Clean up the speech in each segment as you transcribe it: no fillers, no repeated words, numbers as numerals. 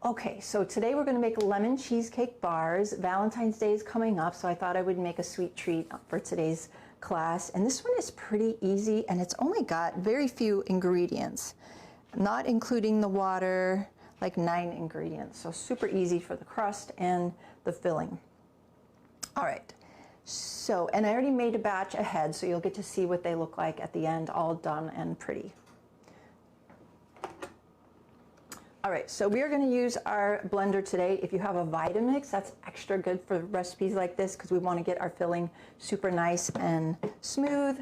Okay, so today we're going to make lemon cheesecake bars. Valentine's Day is coming up, so I thought I would make a sweet treat for today's class. And this one is pretty easy, and it's only got very few ingredients, not including the water, like 9 ingredients. So super easy for the crust and the filling. All right, so, and I already made a batch ahead, so you'll get to see what they look like at the end, all done and pretty. All right, so we are going to use our blender today. If you have a Vitamix, that's extra good for recipes like this because we want to get our filling super nice and smooth.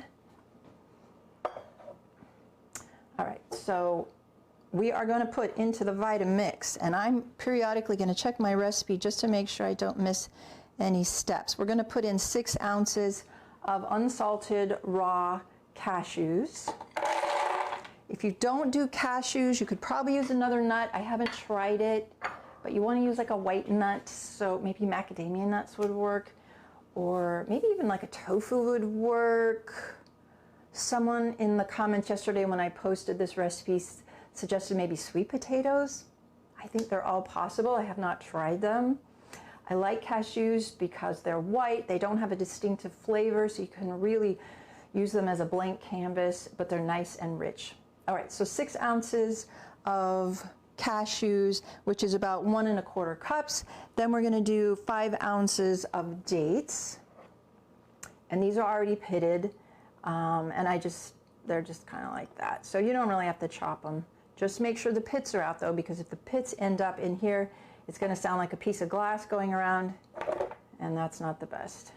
All right, so we are going to put into the Vitamix, and I'm periodically going to check my recipe just to make sure I don't miss any steps. We're going to put in 6 ounces of unsalted raw cashews. If you don't do cashews, you could probably use another nut. I haven't tried it, but you want to use like a white nut, so maybe macadamia nuts would work, or maybe even like a tofu would work. Someone in the comments yesterday when I posted this recipe suggested maybe sweet potatoes. I think they're all possible. I have not tried them. I like cashews because they're white. They don't have a distinctive flavor, so you can really use them as a blank canvas, but they're nice and rich. All right, so 6 ounces of cashews, which is about 1 1/4 cups. Then we're gonna do 5 ounces of dates. And these are already pitted, and they're just kind of like that. So you don't really have to chop them. Just make sure the pits are out though, because if the pits end up in here, it's gonna sound like a piece of glass going around, and that's not the best.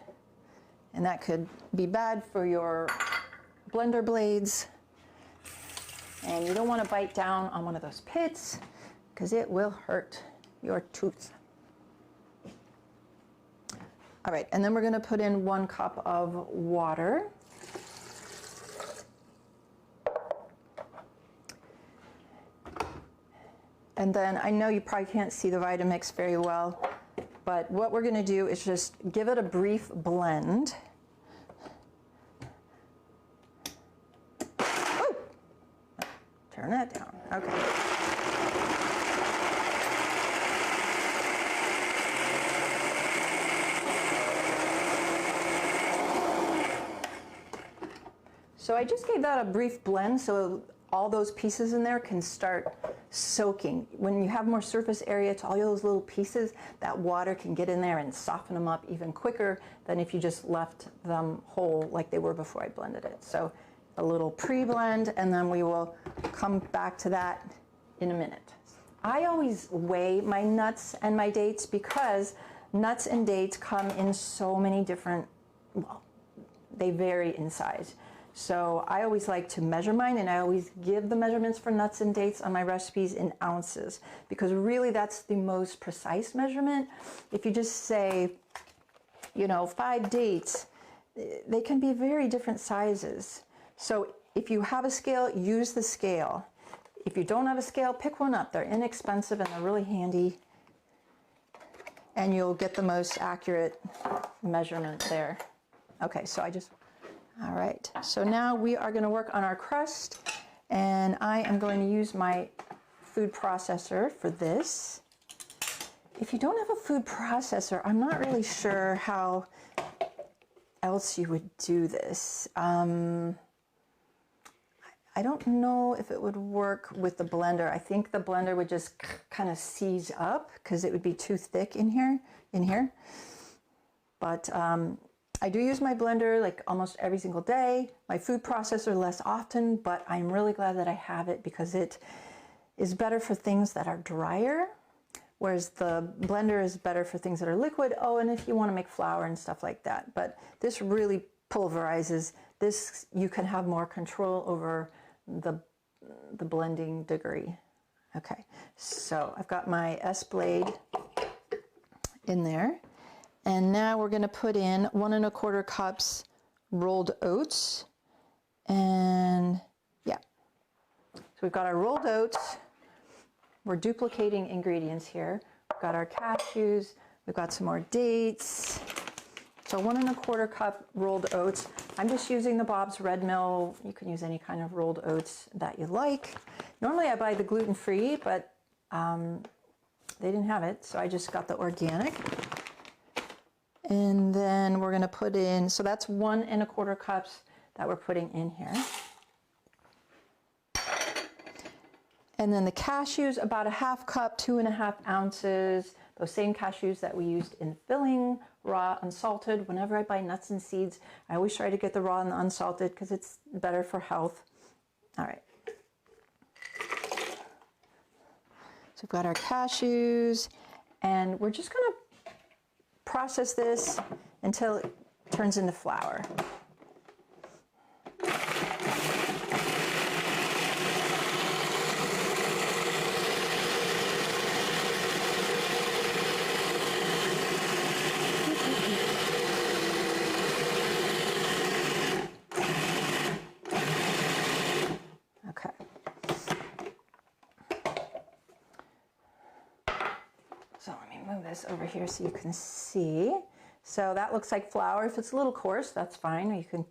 And that could be bad for your blender blades. And you don't want to bite down on one of those pits because it will hurt your tooth. All right, and then we're going to put in 1 cup of water. And then I know you probably can't see the Vitamix very well, but what we're going to do is just give it a brief blend. Turn that down. Okay. So I just gave that a brief blend so all those pieces in there can start soaking. When you have more surface area to all those little pieces, that water can get in there and soften them up even quicker than if you just left them whole like they were before I blended it. So a little pre-blend, and then we will come back to that in a minute. I always weigh my nuts and my dates because nuts and dates come in so many different, well, they vary in size. So I always like to measure mine, and I always give the measurements for nuts and dates on my recipes in ounces, because really that's the most precise measurement. If you just say, you know, 5 dates, they can be very different sizes. So if you have a scale, use the scale. If you don't have a scale, pick one up. They're inexpensive and they're really handy, and you'll get the most accurate measurement there. Okay, so all right. So now we are going to work on our crust, and I am going to use my food processor for this. If you don't have a food processor, I'm not really sure how else you would do this. I don't know if it would work with the blender. I think the blender would just kind of seize up because it would be too thick in here. But I do use my blender like almost every single day. My food processor less often, but I'm really glad that I have it because it is better for things that are drier, whereas the blender is better for things that are liquid. Oh, and if you want to make flour and stuff like that. But this really pulverizes. This, you can have more control over the blending degree. Okay, so I've got my S blade in there, and now we're going to put in 1 1/4 cups rolled oats, and yeah, so we've got our rolled oats. We're duplicating ingredients here. We've got our cashews, we've got some more dates. So 1 1/4 cup rolled oats. I'm just using the Bob's Red Mill. You can use any kind of rolled oats that you like. Normally I buy the gluten-free, but they didn't have it, so I just got the organic. And then we're going to put in, so that's 1 1/4 cups that we're putting in here. And then the cashews, about 1/2 cup, 2 1/2 ounces. Those same cashews that we used in filling, raw, unsalted. Whenever I buy nuts and seeds, I always try to get the raw and the unsalted because it's better for health. All right. So we've got our cashews, and we're just going to process this until it turns into flour. So let me move this over here so you can see. So that looks like flour. If it's a little coarse, that's fine. You can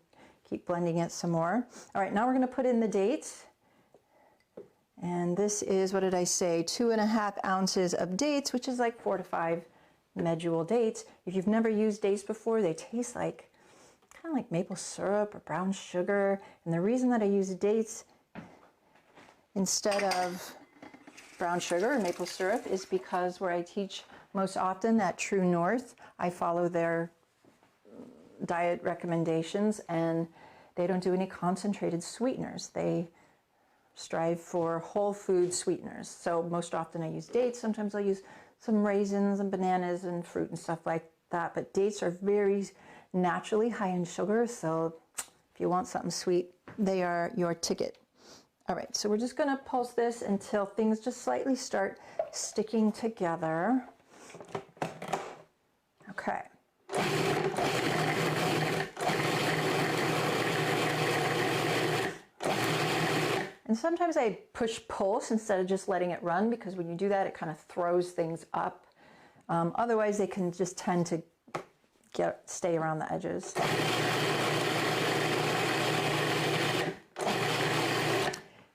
keep blending it some more. All right, now we're going to put in the dates. And this is, what did I say, 2 1/2 ounces of dates, which is like 4 to 5 medjool dates. If you've never used dates before, they taste like kind of like maple syrup or brown sugar. And the reason that I use dates instead of brown sugar or maple syrup is because where I teach most often at True North, I follow their diet recommendations, and they don't do any concentrated sweeteners. They strive for whole food sweeteners. So most often I use dates. Sometimes I'll use some raisins and bananas and fruit and stuff like that. But dates are very naturally high in sugar. So if you want something sweet, they are your ticket. All right, so we're just going to pulse this until things just slightly start sticking together. Okay. And sometimes I push pulse instead of just letting it run, because when you do that, it kind of throws things up. Otherwise, they can just tend to stay around the edges.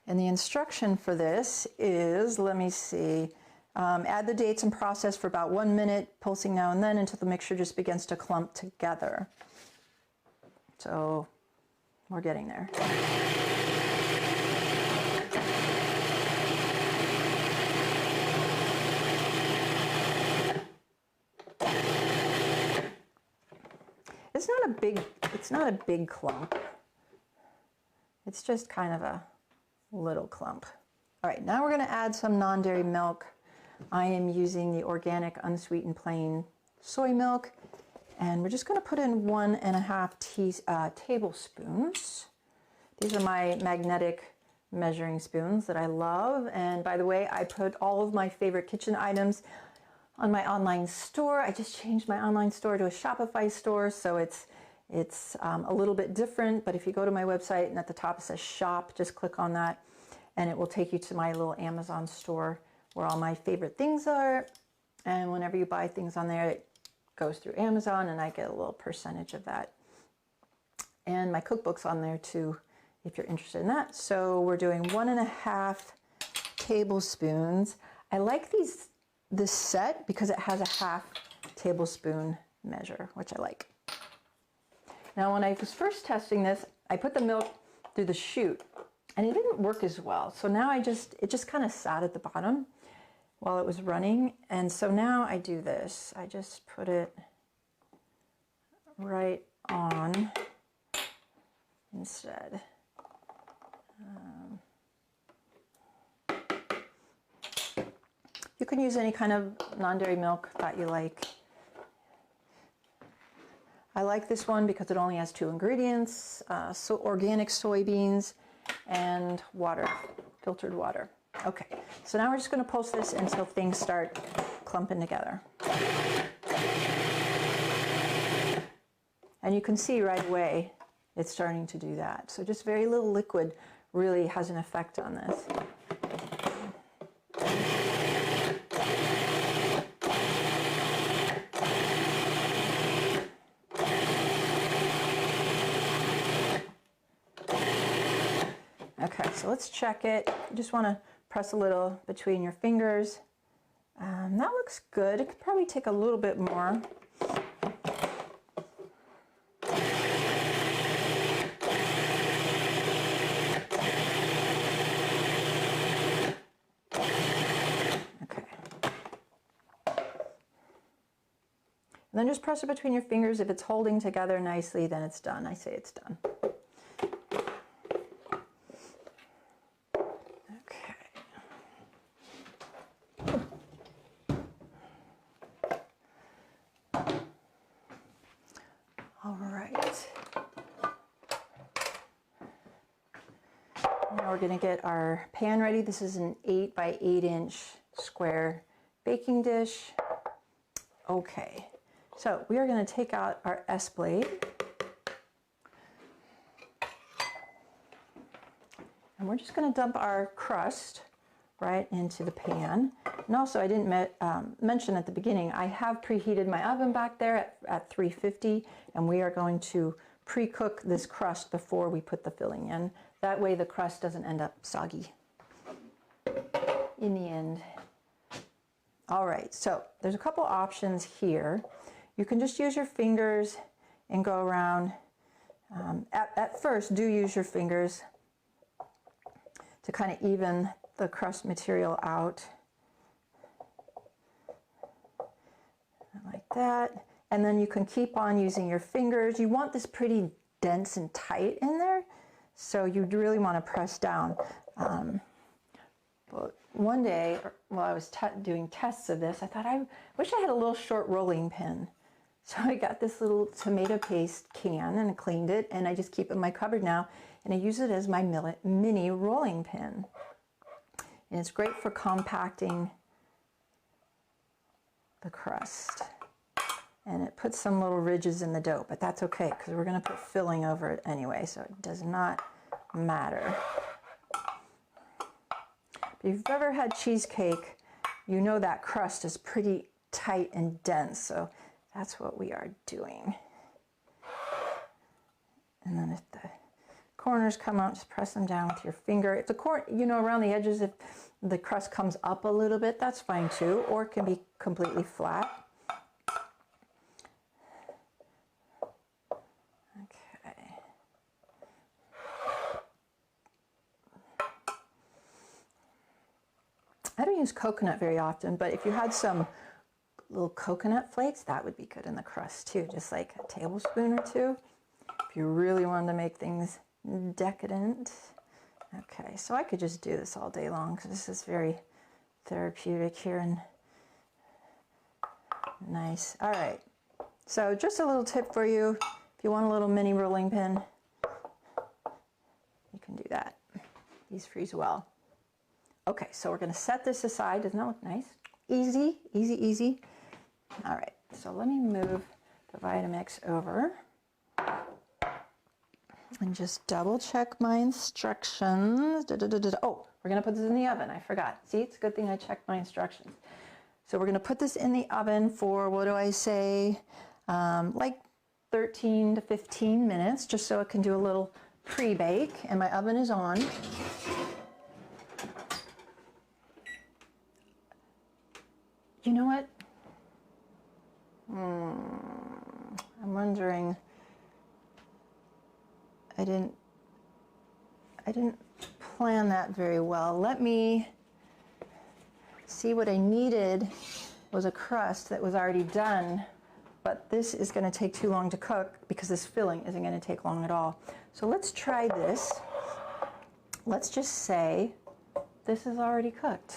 And the instruction for this is, let me see, add the dates and process for about 1 minute, pulsing now and then until the mixture just begins to clump together. So we're getting there. It's not a big clump. It's just kind of a little clump. All right, now we're going to add some non-dairy milk. I am using the organic unsweetened plain soy milk, and we're just going to put in 1 1/2 tablespoons. These are my magnetic measuring spoons that I love, and by the way, I put all of my favorite kitchen items on my online store. I just changed my online store to a Shopify store, so it's a little bit different, but if you go to my website and at the top it says shop, just click on that and it will take you to my little Amazon store where all my favorite things are. And whenever you buy things on there, it goes through Amazon and I get a little percentage of that. And my cookbook's on there too, if you're interested in that. So we're doing 1 1/2 tablespoons. I like this set because it has a 1/2 tablespoon measure, which I like. Now, when I was first testing this, I put the milk through the chute and it didn't work as well. So now it just kind of sat at the bottom while it was running. And so now I do this. I just put it right on instead. You can use any kind of non-dairy milk that you like. I like this one because it only has 2 ingredients, so organic soybeans and water, filtered water. Okay, so now we're just going to pulse this until things start clumping together. And you can see right away it's starting to do that. So just very little liquid really has an effect on this. Okay, so let's check it. You just want to press a little between your fingers That looks good. It could probably take a little bit more. Okay. And then just press it between your fingers. If it's holding together nicely, then it's done. I say it's done. All right. Now we're going to get our pan ready. This is an 8 by 8 inch square baking dish. Okay, so we are going to take out our S blade. And we're just going to dump our crust right into the pan. And also, I didn't mention at the beginning, I have preheated my oven back there at 350, and we are going to pre-cook this crust before we put the filling in. That way the crust doesn't end up soggy in the end. All right, so there's a couple options here. You can just use your fingers and go around. At first, do use your fingers to kind of even the crust material out. Like that. And then you can keep on using your fingers. You want this pretty dense and tight in there, so you really want to press down. But one day, while I was doing tests of this, I thought, I wish I had a little short rolling pin. So I got this little tomato paste can and I cleaned it, and I just keep it in my cupboard now, and I use it as my mini rolling pin. And it's great for compacting the crust. And it puts some little ridges in the dough, but that's okay because we're going to put filling over it anyway, so it does not matter. If you've ever had cheesecake, you know that crust is pretty tight and dense, so that's what we are doing. And then if the corners come out, just press them down with your finger. If the around the edges, if the crust comes up a little bit, that's fine too, or it can be completely flat. Okay. I don't use coconut very often, but if you had some little coconut flakes, that would be good in the crust too, just like a tablespoon or two, if you really wanted to make things decadent. Okay, so I could just do this all day long because this is very therapeutic here and nice. All right, so just a little tip for you. If you want a little mini rolling pin, you can do that. These freeze well. Okay, so we're going to set this aside. Doesn't that look nice? Easy, easy, easy. All right, so let me move the Vitamix over and just double check my instructions. Oh, we're going to put this in the oven. I forgot. See, it's a good thing I checked my instructions. So we're going to put this in the oven for, what do I say, like 13 to 15 minutes, just so it can do a little pre-bake. And my oven is on. You know what? I'm wondering, I didn't plan that very well. Let me see. What I needed was a crust that was already done, but this is going to take too long to cook because this filling isn't going to take long at all. So let's try this. Let's just say this is already cooked.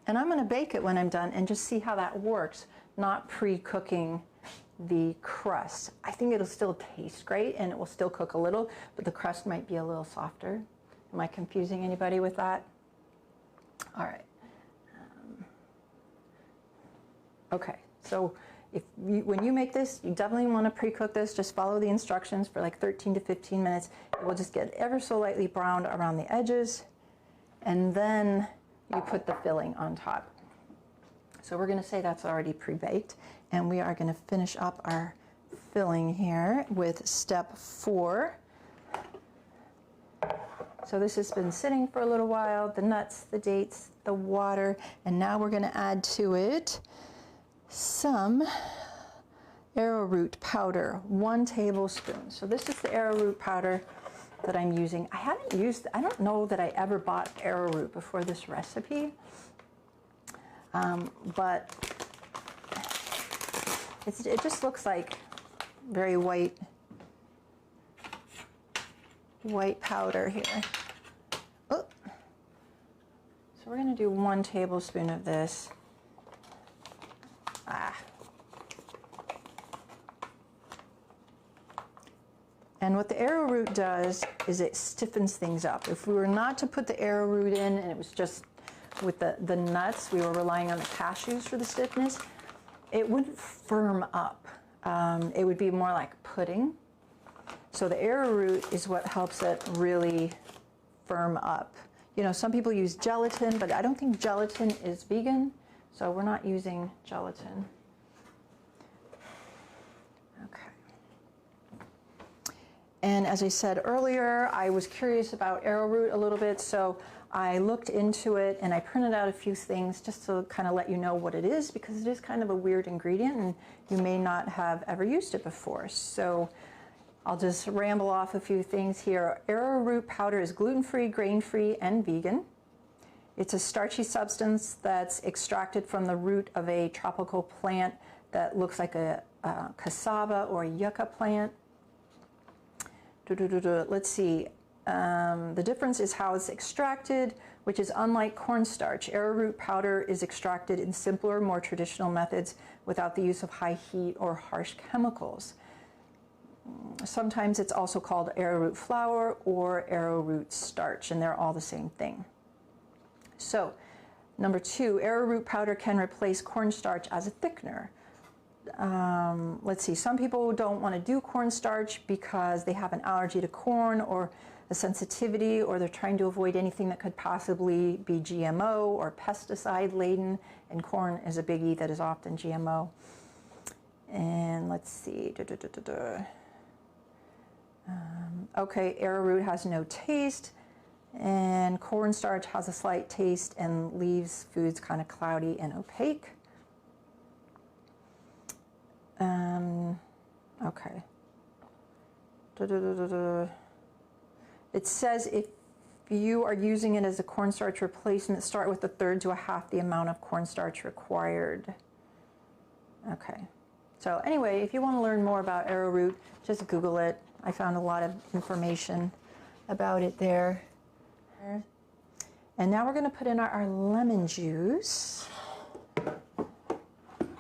And I'm going to bake it when I'm done and just see how that works, not pre-cooking the crust. I think it'll still taste great and it will still cook a little, but the crust might be a little softer. Am I confusing anybody with that? All right. Okay, so when you make this, you definitely want to pre-cook this. Just follow the instructions for like 13 to 15 minutes. It will just get ever so lightly browned around the edges, and then you put the filling on top. So we're going to say that's already pre-baked, and we are going to finish up our filling here with step 4. So this has been sitting for a little while, the nuts, the dates, the water, and now we're going to add to it some arrowroot powder, 1 tablespoon. So this is the arrowroot powder that I'm using. I don't know that I ever bought arrowroot before this recipe, but it just looks like very white powder here. Oh. So we're going to do 1 tablespoon of this. And what the arrowroot does is it stiffens things up. If we were not to put the arrowroot in and it was just with the nuts, we were relying on the cashews for the stiffness, it wouldn't firm up. It would be more like pudding. So the arrowroot is what helps it really firm up. You know, some people use gelatin, but I don't think gelatin is vegan, so we're not using gelatin. And as I said earlier, I was curious about arrowroot a little bit, so I looked into it and I printed out a few things just to kind of let you know what it is, because it is kind of a weird ingredient and you may not have ever used it before. So I'll just ramble off a few things here. Arrowroot powder is gluten-free, grain-free, and vegan. It's a starchy substance that's extracted from the root of a tropical plant that looks like a cassava or a yucca plant. Let's see, the difference is how it's extracted, which is unlike cornstarch. Arrowroot powder is extracted in simpler, more traditional methods without the use of high heat or harsh chemicals. Sometimes it's also called arrowroot flour or arrowroot starch, and they're all the same thing. So, number 2, arrowroot powder can replace cornstarch as a thickener. Let's see, some people don't want to do cornstarch because they have an allergy to corn or a sensitivity, or they're trying to avoid anything that could possibly be GMO or pesticide laden, and corn is a biggie that is often GMO. And let's see, okay, arrowroot has no taste, and cornstarch has a slight taste and leaves foods kind of cloudy and opaque. Okay. It says if you are using it as a cornstarch replacement, start with 1/3 to 1/2 the amount of cornstarch required. Okay. So anyway, if you want to learn more about arrowroot, just Google it. I found a lot of information about it there. And now we're going to put in our lemon juice.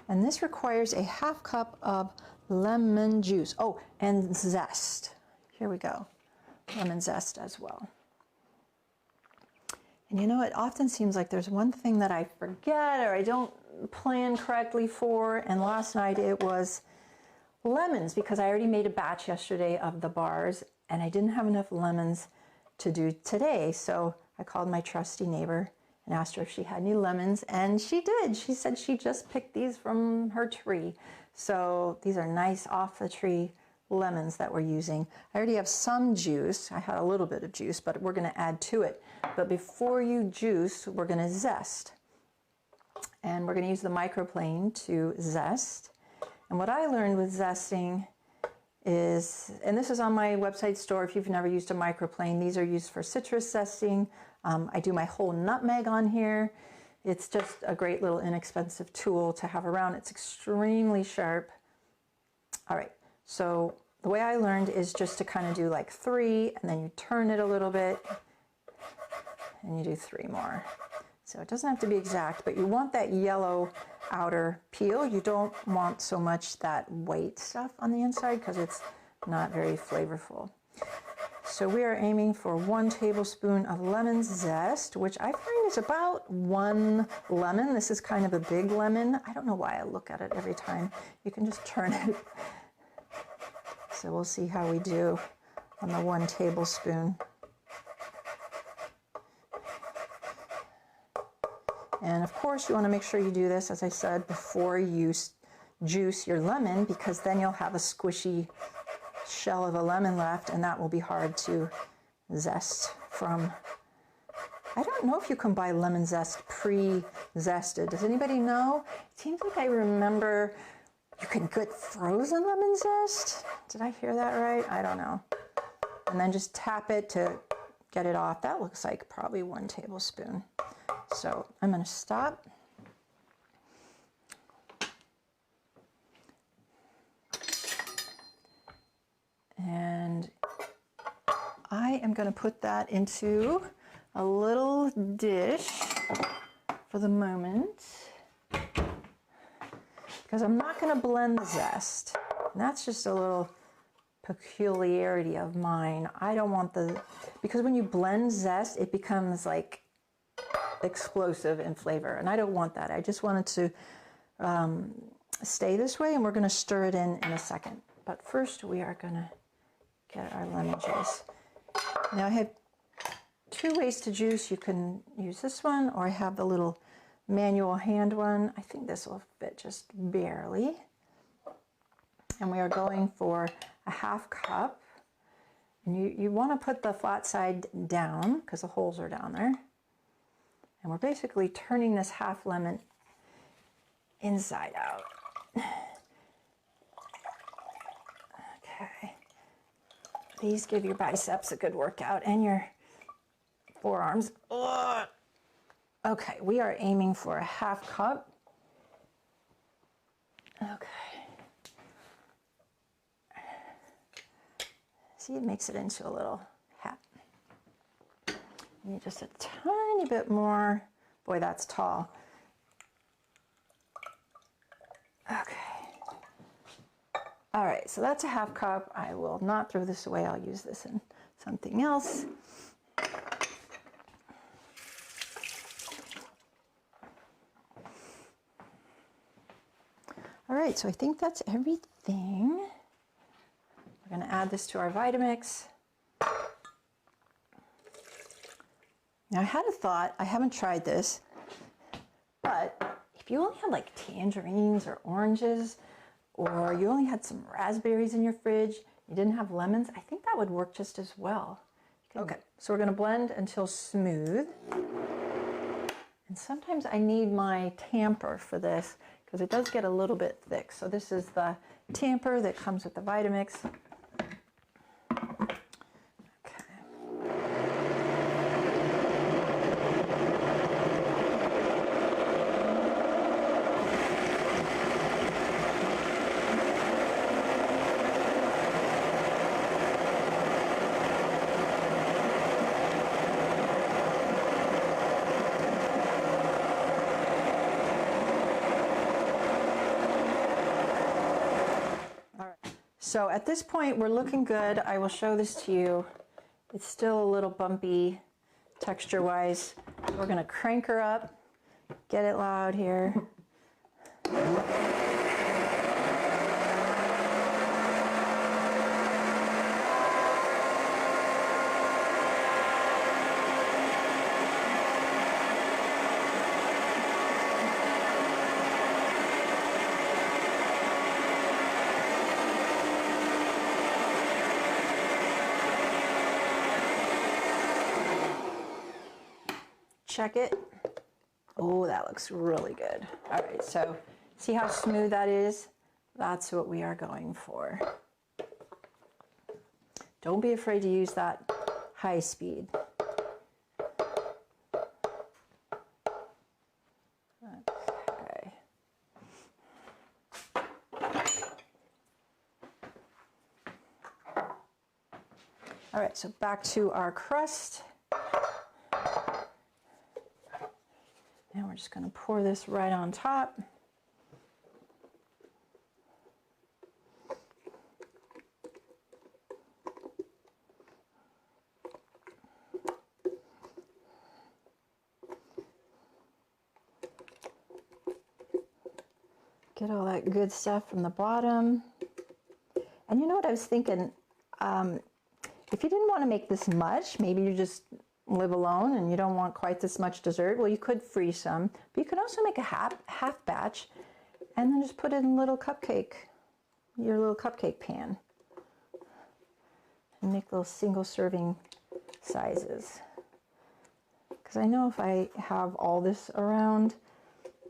And this requires a 1/2 cup of lemon juice. Oh, and zest. Here we go. Lemon zest as well. And you know, it often seems like there's one thing that I forget or I don't plan correctly for, and last night it was lemons, because I already made a batch yesterday of the bars and I didn't have enough lemons to do today. So I called my trusty neighbor and asked her if she had any lemons, and she did. She said she just picked these from her tree. So these are nice off the tree lemons that we're using. I already have some juice. I had a little bit of juice, but we're going to add to it. But before you juice, we're going to zest. And we're going to use the microplane to zest. And what I learned with zesting is, and this is on my website store if you've never used a microplane, these are used for citrus zesting. I do my whole nutmeg on here. It's just a great little inexpensive tool to have around. It's extremely sharp. All right, so the way I learned is just to kind of do like 3, and then you turn it a little bit, and you do 3 more. So it doesn't have to be exact, but you want that yellow outer peel. You don't want so much that white stuff on the inside because it's not very flavorful. So we are aiming for 1 tablespoon of lemon zest, which I find is about 1 lemon. This is kind of a big lemon. I don't know why I look at it every time. You can just turn it. So we'll see how we do on the 1 tablespoon. And of course, you want to make sure you do this, as I said, before you juice your lemon, because then you'll have a squishy shell of a lemon left, and that will be hard to zest from, I don't know if you can buy lemon zest pre-zested. Does anybody know? It seems like I remember you can get frozen lemon zest. Did I hear that right? I don't know. And then just tap it to get it off. That looks like probably 1 tablespoon. So I'm going to stop. And I am going to put that into a little dish for the moment, because I'm not going to blend the zest. And that's just a little peculiarity of mine. I don't want because when you blend zest, it becomes like explosive in flavor, and I don't want that. I just want it to stay this way, and we're going to stir it in a second. But first we are going to get our lemon juice. Now I have 2 ways to juice. You can use this one, or I have the little manual hand one. I think this will fit just barely. And we are going for a 1/2 cup. And you want to put the flat side down because the holes are down there. And we're basically turning this half lemon inside out. Okay. These give your biceps a good workout and your forearms. Ugh. Okay, we are aiming for a 1/2 cup. Okay. See, it makes it into a little hat. Need just a tiny bit more. Boy, that's tall. Okay. All right, so that's a 1/2 cup. I will not throw this away. I'll use this in something else. All right, so I think that's everything. We're going to add this to our Vitamix. Now I had a thought, I haven't tried this, but if you only had like tangerines or oranges, or you only had some raspberries in your fridge, you didn't have lemons, I think that would work just as well. Okay, so we're going to blend until smooth. And sometimes I need my tamper for this because it does get a little bit thick. So this is the tamper that comes with the Vitamix. So at this point, we're looking good. I will show this to you. It's still a little bumpy texture-wise. We're going to crank her up, get it loud here. Check it. Oh, that looks really good. All right, so see how smooth that is? That's what we are going for. Don't be afraid to use that high speed. Okay. All right, so back to our crust. And we're just going to pour this right on top. Get all that good stuff from the bottom. And you know what I was thinking? If you didn't want to make this much, maybe you just live alone and you don't want quite this much dessert, well, you could freeze some, but you could also make a half batch and then just put it in your little cupcake pan and make little single serving sizes. Because I know if I have all this around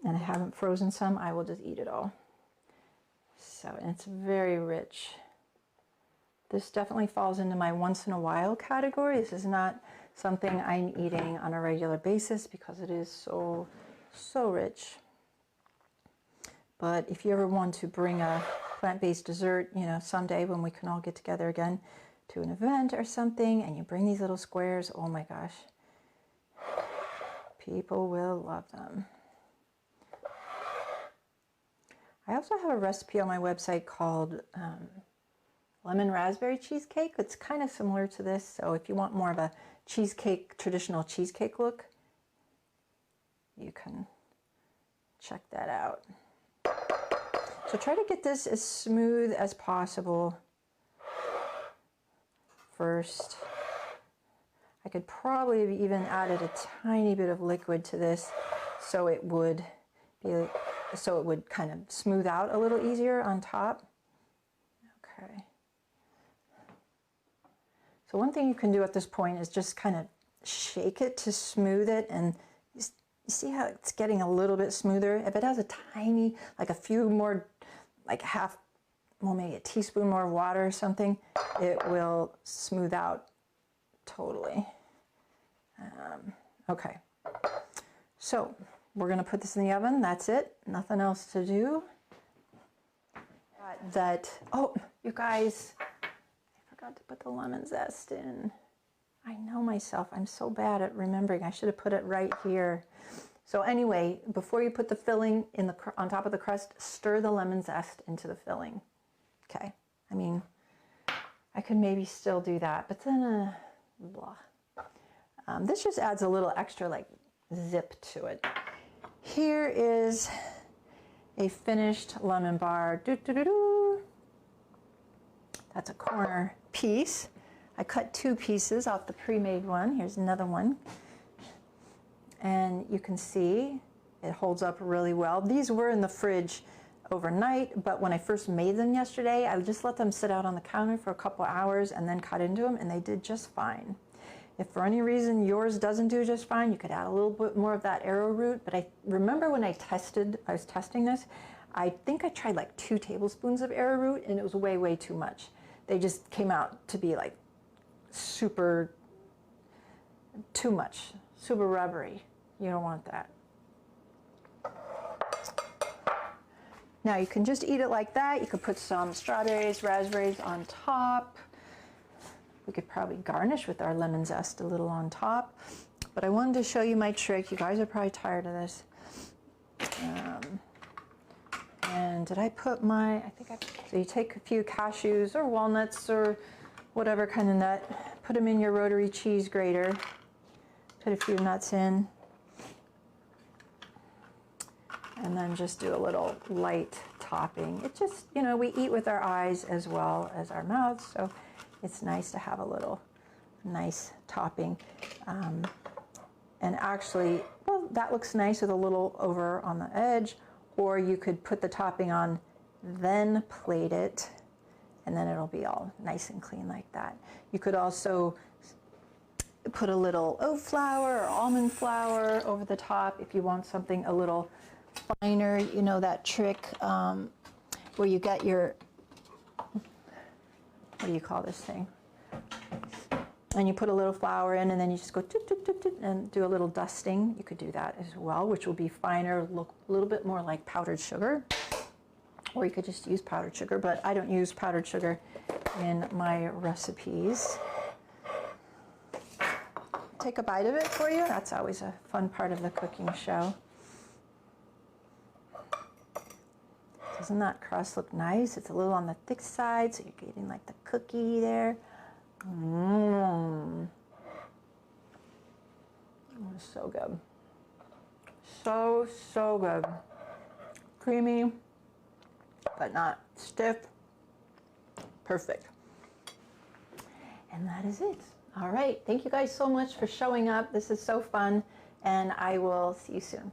and I haven't frozen some, I will just eat it all. So, and it's very rich. This definitely falls into my once in a while category. This is not something I'm eating on a regular basis because it is so rich. But if you ever want to bring a plant-based dessert, you know, someday when we can all get together again to an event or something, and you bring these little squares, oh my gosh, people will love them. I also have a recipe on my website called lemon raspberry cheesecake. It's kind of similar to this, so if you want more of a cheesecake, traditional cheesecake look, you can check that out. So try to get this as smooth as possible first. I could probably have even added a tiny bit of liquid to this so it would kind of smooth out a little easier on top. Okay. So one thing you can do at this point is just kind of shake it to smooth it, and you see how it's getting a little bit smoother. If it has a tiny, like a few more, like half, well, maybe a teaspoon more of water or something, it will smooth out totally. Okay, so we're gonna put this in the oven. That's it, nothing else to do. Oh, you guys, I forgot to put the lemon zest in. I know myself, I'm so bad at remembering. I should have put it right here. So anyway, before you put the filling in on top of the crust, stir the lemon zest into the filling. Okay, I mean, I could maybe still do that, but then, blah. This just adds a little extra like zip to it. Here is a finished lemon bar. That's a corner piece. I cut 2 pieces off the pre-made one. Here's another one. And you can see it holds up really well. These were in the fridge overnight, but when I first made them yesterday, I just let them sit out on the counter for a couple hours and then cut into them, and they did just fine. If for any reason yours doesn't do just fine, you could add a little bit more of that arrowroot. But I remember when I was testing this, I think I tried like 2 tablespoons of arrowroot, and it was way too much. They just came out to be like super, too much, super rubbery. You don't want that. Now you can just eat it like that. You could put some strawberries, raspberries on top. We could probably garnish with our lemon zest a little on top. But I wanted to show you my trick. You guys are probably tired of this. And did I put so you take a few cashews or walnuts or whatever kind of nut, put them in your rotary cheese grater, put a few nuts in, and then just do a little light topping. It just, you know, we eat with our eyes as well as our mouths, so it's nice to have a little nice topping. And actually, well, that looks nice with a little over on the edge, or you could put the topping on, then plate it, and then it'll be all nice and clean like that. You could also put a little oat flour or almond flour over the top if you want something a little finer. You know that trick where you get your, what do you call this thing? And you put a little flour in, and then you just go toot, toot, toot, toot, and do a little dusting. You could do that as well, which will be finer, look a little bit more like powdered sugar. Or you could just use powdered sugar, but I don't use powdered sugar in my recipes. Take a bite of it for you. That's always a fun part of the cooking show. Doesn't that crust look nice? It's a little on the thick side, so you're getting like the cookie there. Mmm. It's so good. So good. Creamy, but not stiff. Perfect. And that is it. All right. Thank you guys so much for showing up. This is so fun, and I will see you soon.